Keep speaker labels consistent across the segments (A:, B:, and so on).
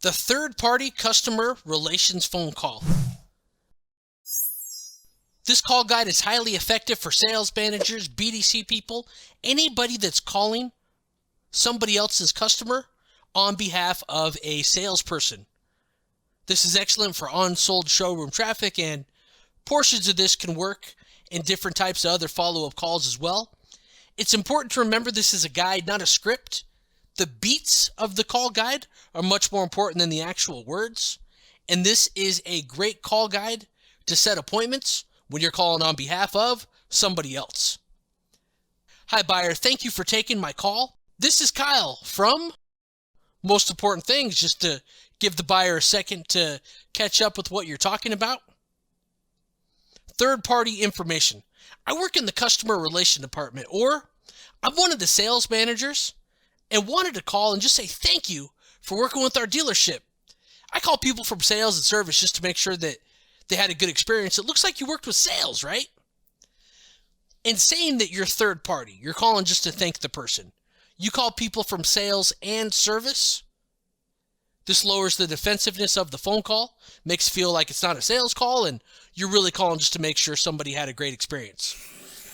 A: The third-party customer relations phone call. This call guide is highly effective for sales managers, BDC people, anybody that's calling somebody else's customer on behalf of a salesperson. This is excellent for unsold showroom traffic, and portions of this can work in different types of other follow-up calls as well. It's important to remember this is a guide, not a script. The beats of the call guide are much more important than the actual words, and this is a great call guide to set appointments when you're calling on behalf of somebody else. Hi, buyer. Thank you for taking my call. This is Kyle from Most Important Things, just to give the buyer a second to catch up with what you're talking about. Third-party information. I work in the customer relation department, or I'm one of the sales managers and wanted to call and just say thank you for working with our dealership. I call people from sales and service just to make sure that they had a good experience. It looks like you worked with sales, right? And saying that you're third party, you're calling just to thank the person. You call people from sales and service. This lowers the defensiveness of the phone call, makes it feel like it's not a sales call, and you're really calling just to make sure somebody had a great experience.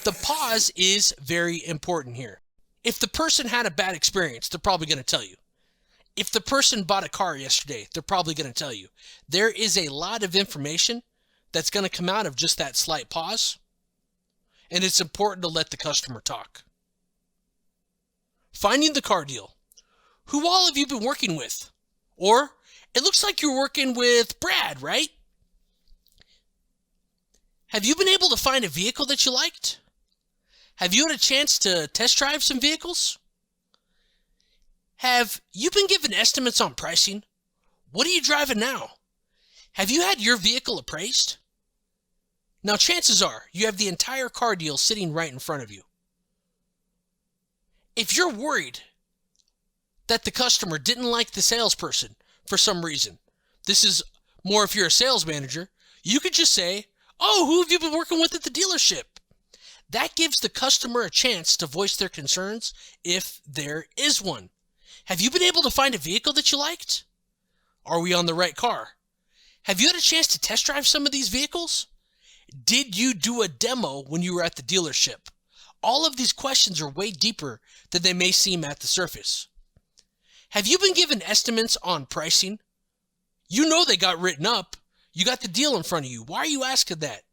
A: The pause is very important here. If the person had a bad experience, they're probably going to tell you. If the person bought a car yesterday, they're probably going to tell you. There is a lot of information that's going to come out of just that slight pause, and it's important to let the customer talk. Finding the car deal. Who all have you been working with? Or, it looks like you're working with Brad, right? Have you been able to find a vehicle that you liked? Have you had a chance to test drive some vehicles? Have you been given estimates on pricing? What are you driving now? Have you had your vehicle appraised? Now, chances are you have the entire car deal sitting right in front of you. If you're worried that the customer didn't like the salesperson for some reason, this is more if you're a sales manager, you could just say, "Oh, who have you been working with at the dealership?" That gives the customer a chance to voice their concerns if there is one. Have you been able to find a vehicle that you liked? Are we on the right car? Have you had a chance to test drive some of these vehicles? Did you do a demo when you were at the dealership? All of these questions are way deeper than they may seem at the surface. Have you been given estimates on pricing? You know they got written up. You got the deal in front of you. Why are you asking that?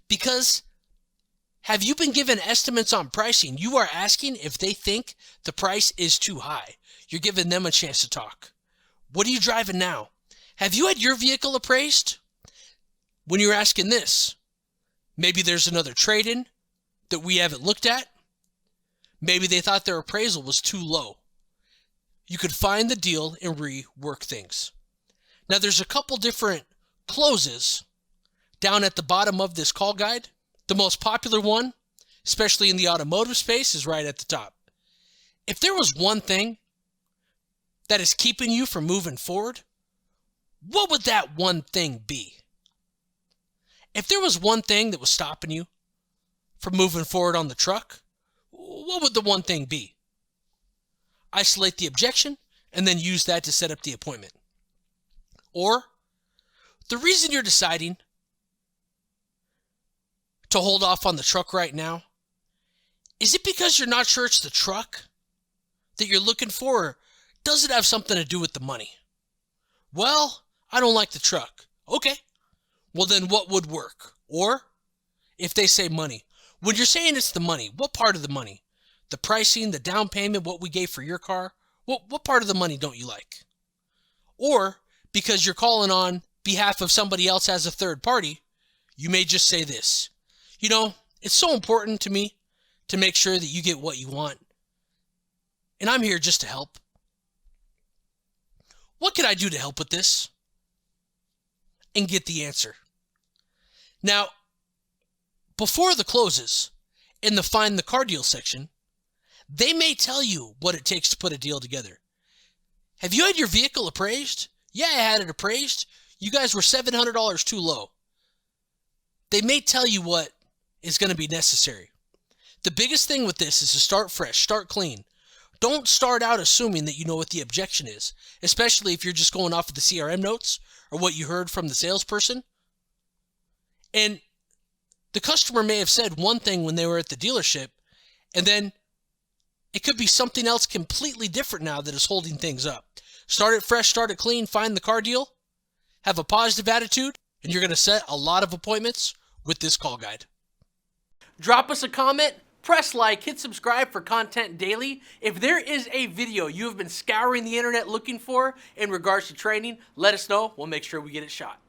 A: Because have you been given estimates on pricing? You are asking if they think the price is too high. You're giving them a chance to talk. What are you driving now? Have you had your vehicle appraised? When you're asking this, maybe there's another trade-in that we haven't looked at. Maybe they thought their appraisal was too low. You could find the deal and rework things. Now, there's a couple different closes down at the bottom of this call guide. The most popular one, especially in the automotive space, is right at the top. If there was one thing that is keeping you from moving forward, what would that one thing be? If there was one thing that was stopping you from moving forward on the truck, what would the one thing be? Isolate the objection and then use that to set up the appointment. Or, the reason you're deciding to hold off on the truck right now, is it because you're not sure it's the truck that you're looking for, or does it have something to do with the money? Well, I don't like the truck. Okay, well then what would work? Or, if they say money, when you're saying it's the money, what part of the money? The pricing, the down payment, what we gave for your car? What part of the money don't you like? Or, because you're calling on behalf of somebody else as a third party, you may just say this. You know, it's so important to me to make sure that you get what you want. And I'm here just to help. What can I do to help with this? And get the answer. Now, before the closes, in the Find the Car Deal section, they may tell you what it takes to put a deal together. Have you had your vehicle appraised? Yeah, I had it appraised. You guys were $700 too low. They may tell you what is going to be necessary. The biggest thing with this is to start fresh, start clean. Don't start out assuming that you know what the objection is, especially if you're just going off of the CRM notes or what you heard from the salesperson. And the customer may have said one thing when they were at the dealership, and then it could be something else completely different now that is holding things up. Start it fresh, start it clean, find the car deal, have a positive attitude, and you're going to set a lot of appointments with this call guide. Drop us a comment, press like, hit subscribe for content daily. If there is a video you have been scouring the internet looking for in regards to training, let us know. We'll make sure we get it shot.